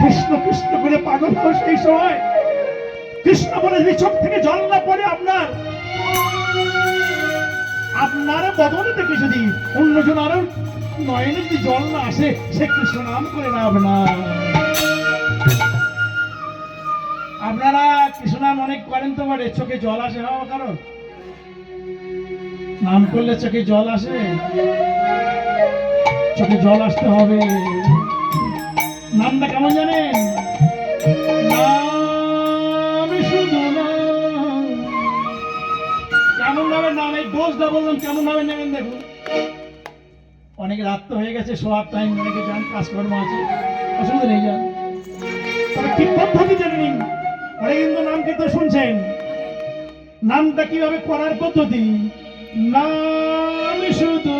কৃষ্ণ কৃষ্ণ করে পাগল হওয়া সেই সময় কৃষ্ণ বলে যদি চোখ থেকে জল না পড়ে আপনার বদন থেকে যদি অন্যজন আরো নয়নে যদি জল না আসে, সে কৃষ্ণ নাম করে না আপনারা কৃষ্ণ নাম অনেক করেন তো বলে চোখে জল আসে হওয়া কারণ নাম করলে চোখে জল আসে, চোখে জল আসতে হবে। নামটা কেমন জানেন? কেমন ভাবে নাম, এই দোষটা বললাম কেমন ভাবে নেবেন দেখুন। অনেকে রাত তো হয়ে গেছে, শোয়ার টাইম, অনেকে যান, কাজকর্ম আছে, অসুবিধা নেই, যান। তবে কি পদ্ধতি জেনে নিন। অনেক কিন্তু নাম কিন্তু শুনছেন, নামটা কিভাবে করার পদ্ধতি। নাম শুধু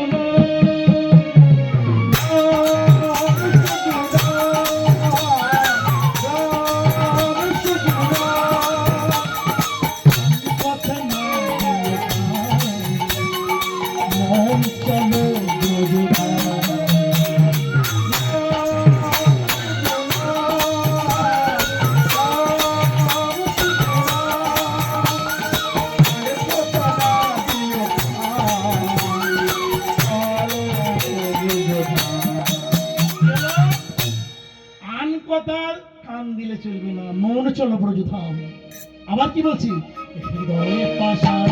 কান দিলে চলবে না, মন চলো ব্রজধাম। আবার কি বলছি? হৃদয়ে পাষাণ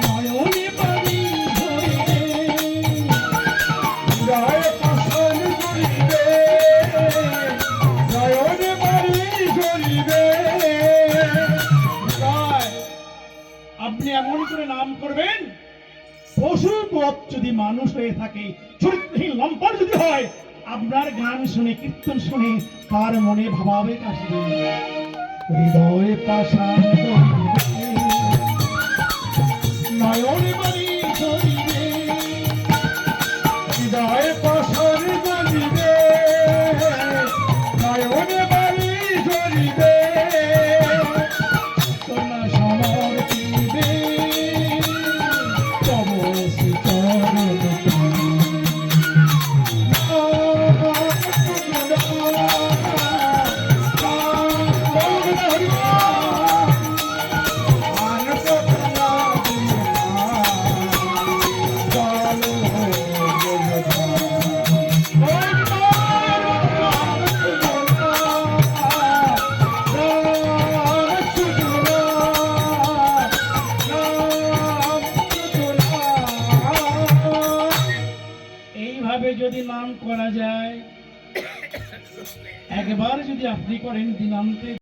নয়নে পানি ধরিবে, হৃদয়ে পাষাণ ধরিবে, নয়নে পানি ধরিবে। আপনি এমন করে নাম করবেন, পশু পথ যদি মানুষ হয়ে থাকে, চরিত্রহীন লম্পট যদি হয়, আপনার গান শুনে, কীর্তন শুনে তার মনে ভাবাবেগ আসবে। হৃদয়ে পাষাণ নয়নে পানি ধরিবে, হৃদয়ে পাষাণ ধরিবে, নয়নে পানি ধরিবে। সোনা সমর্পিবে তব শ্রীচরণ। যদি নাম করা যায়, একবার যদি আপনি করেন দিনান্তে